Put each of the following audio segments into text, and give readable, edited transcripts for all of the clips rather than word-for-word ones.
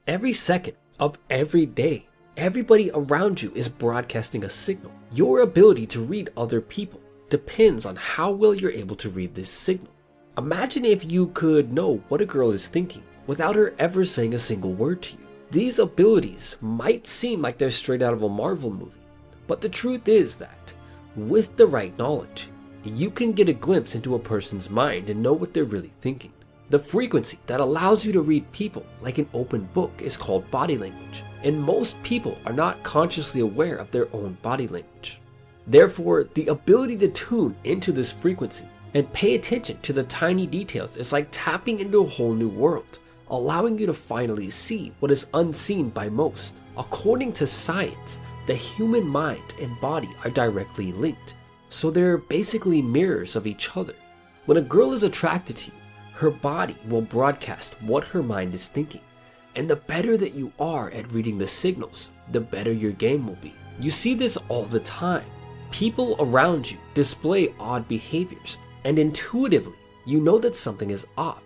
Every second of every day, everybody around you is broadcasting a signal. Your ability to read other people depends on how well you're able to read this signal. Imagine if you could know what a girl is thinking without her ever saying a single word to you. These abilities might seem like they're straight out of a Marvel movie, but the truth is that with the right knowledge, you can get a glimpse into a person's mind and know what they're really thinking. The frequency that allows you to read people like an open book is called body language, and most people are not consciously aware of their own body language. Therefore, the ability to tune into this frequency and pay attention to the tiny details is like tapping into a whole new world, allowing you to finally see what is unseen by most. According to science, the human mind and body are directly linked, so they're basically mirrors of each other. When a girl is attracted to you, her body will broadcast what her mind is thinking, and the better that you are at reading the signals, the better your game will be. You see this all the time. People around you display odd behaviors, and intuitively, you know that something is off,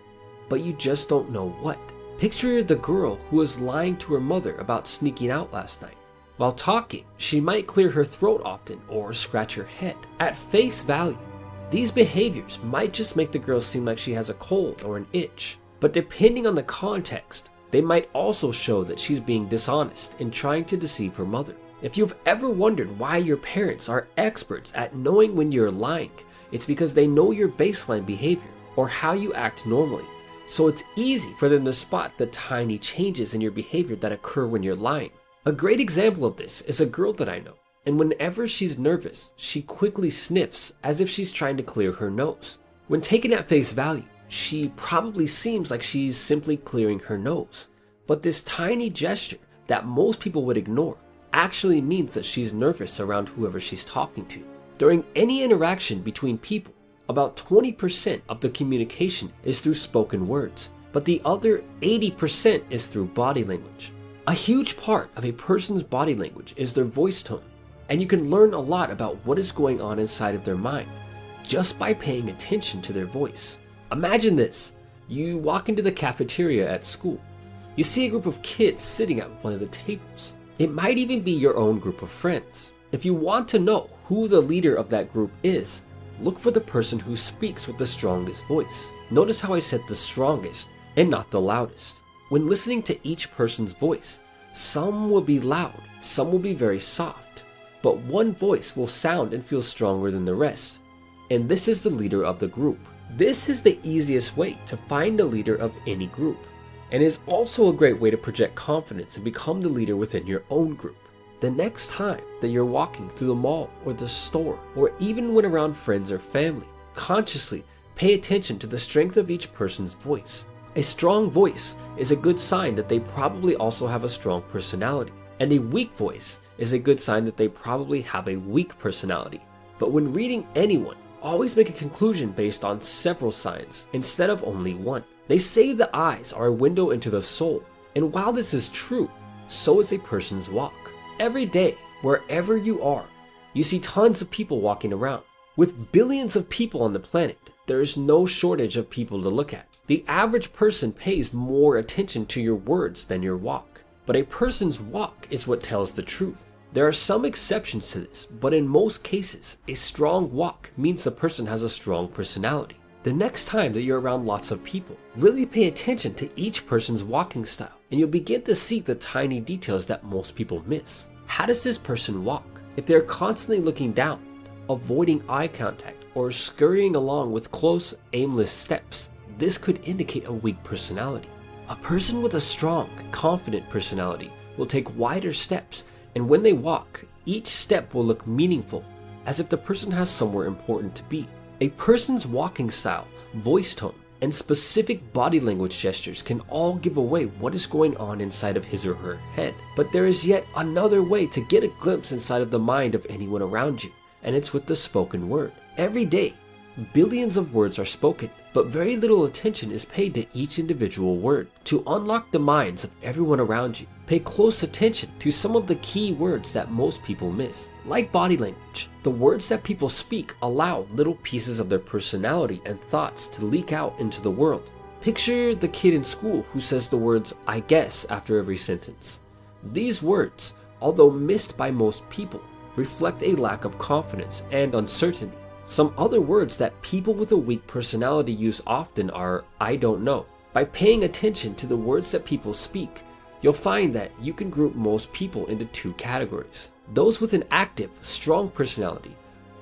but you just don't know what. Picture the girl who was lying to her mother about sneaking out last night. While talking, she might clear her throat often or scratch her head. At face value, these behaviors might just make the girl seem like she has a cold or an itch, but depending on the context, they might also show that she's being dishonest and trying to deceive her mother. If you've ever wondered why your parents are experts at knowing when you're lying, it's because they know your baseline behavior or how you act normally. So it's easy for them to spot the tiny changes in your behavior that occur when you're lying. A great example of this is a girl that I know, and whenever she's nervous, she quickly sniffs as if she's trying to clear her nose. When taken at face value, she probably seems like she's simply clearing her nose, but this tiny gesture that most people would ignore actually means that she's nervous around whoever she's talking to. During any interaction between people, about 20% of the communication is through spoken words, but the other 80% is through body language. A huge part of a person's body language is their voice tone, and you can learn a lot about what is going on inside of their mind just by paying attention to their voice. Imagine this. You walk into the cafeteria at school. You see a group of kids sitting at one of the tables. It might even be your own group of friends. If you want to know who the leader of that group is, look for the person who speaks with the strongest voice. Notice how I said the strongest and not the loudest. When listening to each person's voice, some will be loud, some will be very soft, but one voice will sound and feel stronger than the rest. And this is the leader of the group. This is the easiest way to find the leader of any group, and is also a great way to project confidence and become the leader within your own group. The next time that you're walking through the mall or the store, or even when around friends or family, consciously pay attention to the strength of each person's voice. A strong voice is a good sign that they probably also have a strong personality, and a weak voice is a good sign that they probably have a weak personality. But when reading anyone, always make a conclusion based on several signs instead of only one. They say the eyes are a window into the soul, and while this is true, so is a person's walk. Every day, wherever you are, you see tons of people walking around. With billions of people on the planet, there is no shortage of people to look at. The average person pays more attention to your words than your walk, but a person's walk is what tells the truth. There are some exceptions to this, but in most cases, a strong walk means the person has a strong personality. The next time that you're around lots of people, really pay attention to each person's walking style, and you'll begin to see the tiny details that most people miss. How does this person walk? If they're constantly looking down, avoiding eye contact, or scurrying along with close, aimless steps, this could indicate a weak personality. A person with a strong, confident personality will take wider steps, and when they walk, each step will look meaningful, as if the person has somewhere important to be. A person's walking style, voice tone, and specific body language gestures can all give away what is going on inside of his or her head. But there is yet another way to get a glimpse inside of the mind of anyone around you, and it's with the spoken word. Every day, billions of words are spoken, but very little attention is paid to each individual word. To unlock the minds of everyone around you, pay close attention to some of the key words that most people miss. Like body language, the words that people speak allow little pieces of their personality and thoughts to leak out into the world. Picture the kid in school who says the words "I guess" after every sentence. These words, although missed by most people, reflect a lack of confidence and uncertainty. Some other words that people with a weak personality use often are "I don't know." By paying attention to the words that people speak, you'll find that you can group most people into two categories: those with an active, strong personality,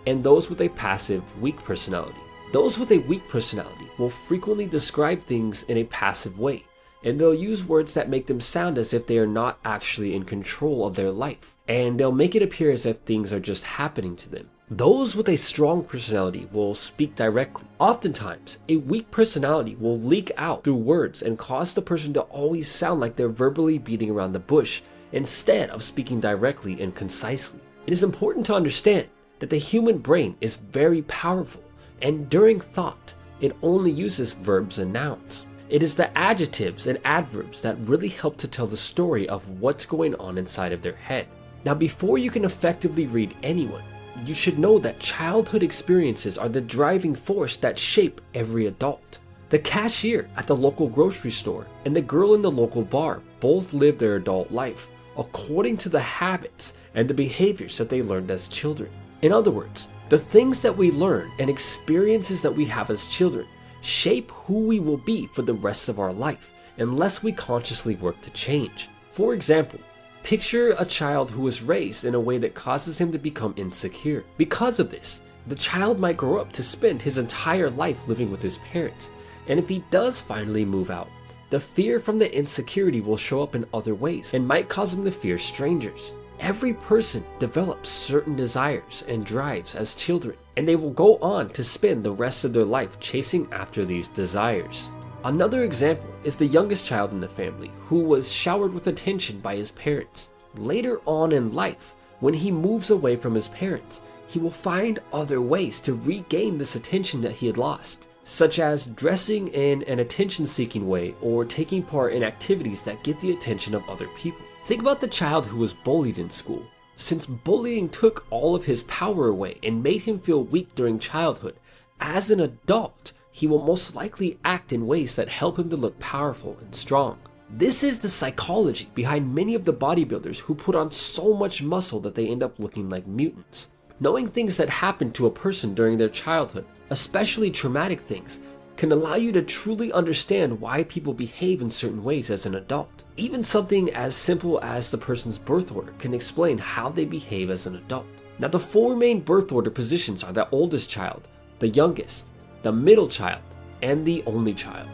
and those with a passive, weak personality. Those with a weak personality will frequently describe things in a passive way, and they'll use words that make them sound as if they are not actually in control of their life, and they'll make it appear as if things are just happening to them. Those with a strong personality will speak directly. Oftentimes, a weak personality will leak out through words and cause the person to always sound like they're verbally beating around the bush instead of speaking directly and concisely. It is important to understand that the human brain is very powerful, and during thought, it only uses verbs and nouns. It is the adjectives and adverbs that really help to tell the story of what's going on inside of their head. Now, before you can effectively read anyone, you should know that childhood experiences are the driving force that shape every adult. The cashier at the local grocery store and the girl in the local bar both live their adult life according to the habits and the behaviors that they learned as children. In other words, the things that we learn and experiences that we have as children shape who we will be for the rest of our life unless we consciously work to change. For example, picture a child who was raised in a way that causes him to become insecure. Because of this, the child might grow up to spend his entire life living with his parents, and if he does finally move out, the fear from the insecurity will show up in other ways and might cause him to fear strangers. Every person develops certain desires and drives as children, and they will go on to spend the rest of their life chasing after these desires. Another example is the youngest child in the family who was showered with attention by his parents. Later on in life, when he moves away from his parents, he will find other ways to regain this attention that he had lost, such as dressing in an attention-seeking way or taking part in activities that get the attention of other people. Think about the child who was bullied in school. Since bullying took all of his power away and made him feel weak during childhood, as an adult, he will most likely act in ways that help him to look powerful and strong. This is the psychology behind many of the bodybuilders who put on so much muscle that they end up looking like mutants. Knowing things that happened to a person during their childhood, especially traumatic things, can allow you to truly understand why people behave in certain ways as an adult. Even something as simple as the person's birth order can explain how they behave as an adult. Now, the four main birth order positions are the oldest child, the youngest, the middle child, and the only child.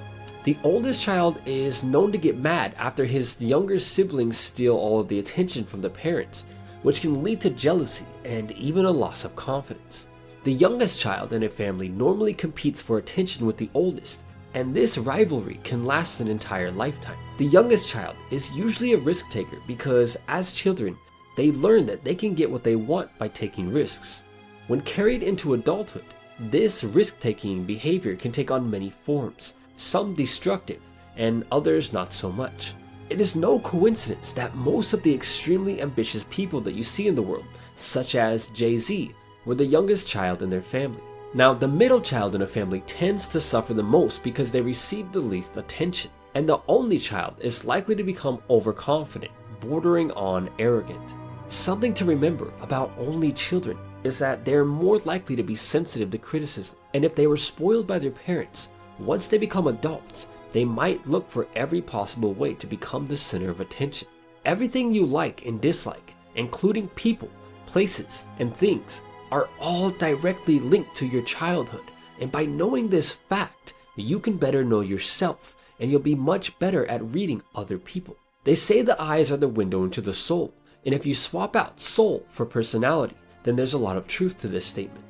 The oldest child is known to get mad after his younger siblings steal all of the attention from the parents, which can lead to jealousy and even a loss of confidence. The youngest child in a family normally competes for attention with the oldest, and this rivalry can last an entire lifetime. The youngest child is usually a risk taker because, as children, they learn that they can get what they want by taking risks. When carried into adulthood, this risk-taking behavior can take on many forms, some destructive and others not so much. It is no coincidence that most of the extremely ambitious people that you see in the world, such as Jay-Z, were the youngest child in their family. Now, the middle child in a family tends to suffer the most because they receive the least attention, and the only child is likely to become overconfident, bordering on arrogant. Something to remember about only children is that they're more likely to be sensitive to criticism, and if they were spoiled by their parents, once they become adults, they might look for every possible way to become the center of attention. Everything you like and dislike, including people, places, and things, are all directly linked to your childhood, and by knowing this fact, you can better know yourself, and you'll be much better at reading other people. They say the eyes are the window into the soul, and if you swap out soul for personality, then there's a lot of truth to this statement.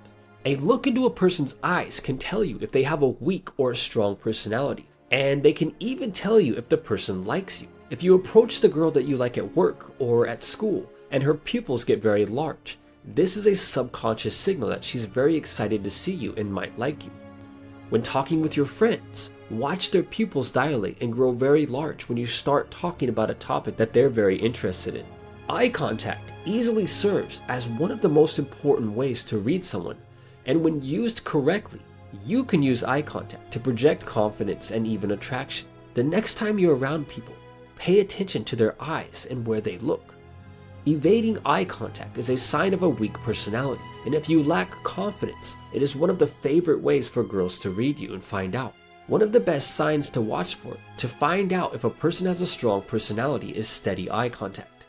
A look into a person's eyes can tell you if they have a weak or a strong personality, and they can even tell you if the person likes you. If you approach the girl that you like at work or at school, and her pupils get very large, this is a subconscious signal that she's very excited to see you and might like you. When talking with your friends, watch their pupils dilate and grow very large when you start talking about a topic that they're very interested in. Eye contact easily serves as one of the most important ways to read someone, and when used correctly, You can use eye contact to project confidence and even attraction. The next time you're around people, pay attention to their eyes and where they look. Evading eye contact is a sign of a weak personality, and if you lack confidence, it is one of the favorite ways for girls to read you and find out. One of the best signs to watch for to find out if a person has a strong personality is steady eye contact,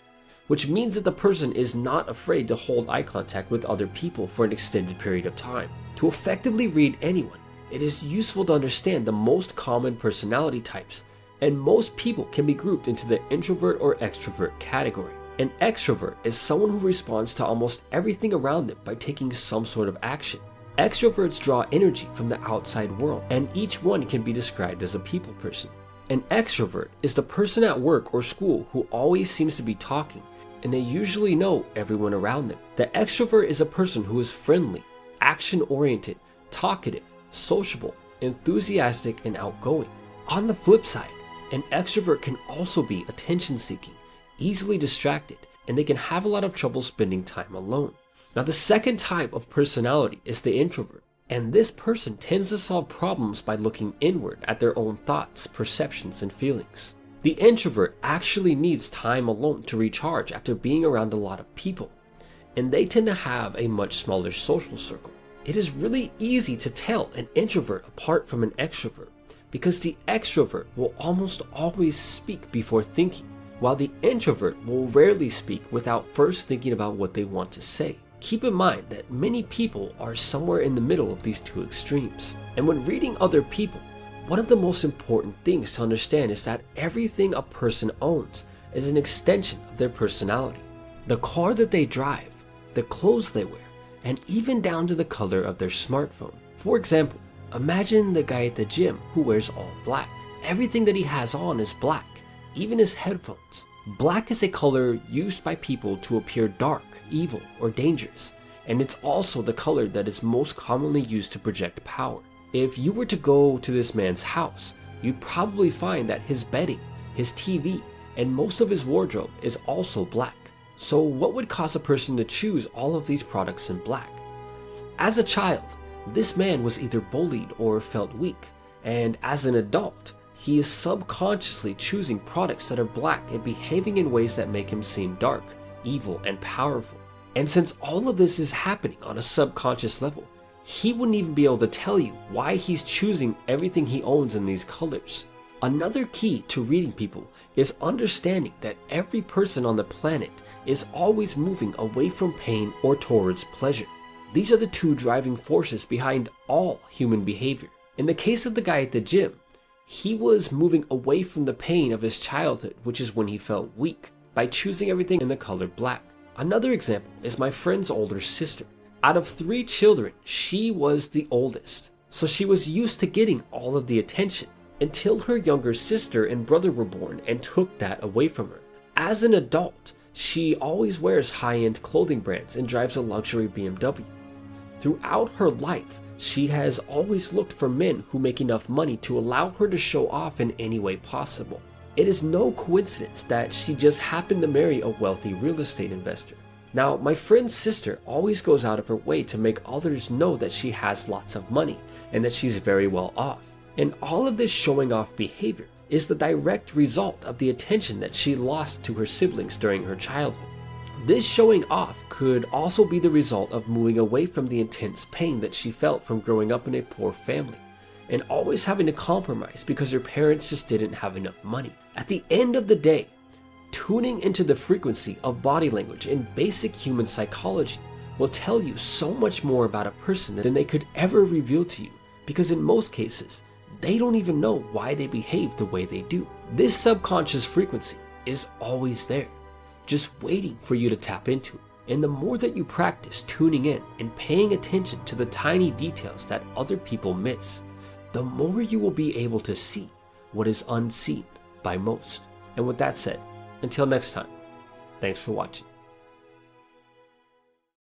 which means that the person is not afraid to hold eye contact with other people for an extended period of time. To effectively read anyone, it is useful to understand the most common personality types, and most people can be grouped into the introvert or extrovert category. An extrovert is someone who responds to almost everything around them by taking some sort of action. Extroverts draw energy from the outside world, and each one can be described as a people person. An extrovert is the person at work or school who always seems to be talking, and they usually know everyone around them. The extrovert is a person who is friendly, action-oriented, talkative, sociable, enthusiastic, and outgoing. On the flip side, an extrovert can also be attention-seeking, easily distracted, and they can have a lot of trouble spending time alone. Now, the second type of personality is the introvert, and this person tends to solve problems by looking inward at their own thoughts, perceptions, and feelings. The introvert actually needs time alone to recharge after being around a lot of people, and they tend to have a much smaller social circle. It is really easy to tell an introvert apart from an extrovert because the extrovert will almost always speak before thinking, while the introvert will rarely speak without first thinking about what they want to say. Keep in mind that many people are somewhere in the middle of these two extremes. And when reading other people, one of the most important things to understand is that everything a person owns is an extension of their personality. The car that they drive, the clothes they wear, and even down to the color of their smartphone. For example, imagine the guy at the gym who wears all black. Everything that he has on is black, even his headphones. Black is a color used by people to appear dark, evil, or dangerous, and it's also the color that is most commonly used to project power. If you were to go to this man's house, you'd probably find that his bedding, his TV, and most of his wardrobe is also black. So what would cause a person to choose all of these products in black? As a child, this man was either bullied or felt weak, and as an adult, he is subconsciously choosing products that are black and behaving in ways that make him seem dark, evil, and powerful. And since all of this is happening on a subconscious level, he wouldn't even be able to tell you why he's choosing everything he owns in these colors. Another key to reading people is understanding that every person on the planet is always moving away from pain or towards pleasure. These are the two driving forces behind all human behavior. In the case of the guy at the gym, he was moving away from the pain of his childhood, which is when he felt weak, by choosing everything in the color black. Another example is my friend's older sister. Out of 3 children, she was the oldest, so she was used to getting all of the attention until her younger sister and brother were born and took that away from her. As an adult, she always wears high-end clothing brands and drives a luxury BMW. Throughout her life, she has always looked for men who make enough money to allow her to show off in any way possible. It is no coincidence that she just happened to marry a wealthy real estate investor. Now, my friend's sister always goes out of her way to make others know that she has lots of money and that she's very well off. And all of this showing off behavior is the direct result of the attention that she lost to her siblings during her childhood. This showing off could also be the result of moving away from the intense pain that she felt from growing up in a poor family and always having to compromise because her parents just didn't have enough money. At the end of the day, tuning into the frequency of body language and basic human psychology will tell you so much more about a person than they could ever reveal to you, because in most cases, they don't even know why they behave the way they do. This subconscious frequency is always there, just waiting for you to tap into it. And the more that you practice tuning in and paying attention to the tiny details that other people miss, the more you will be able to see what is unseen by most. And with that said, until next time, thanks for watching.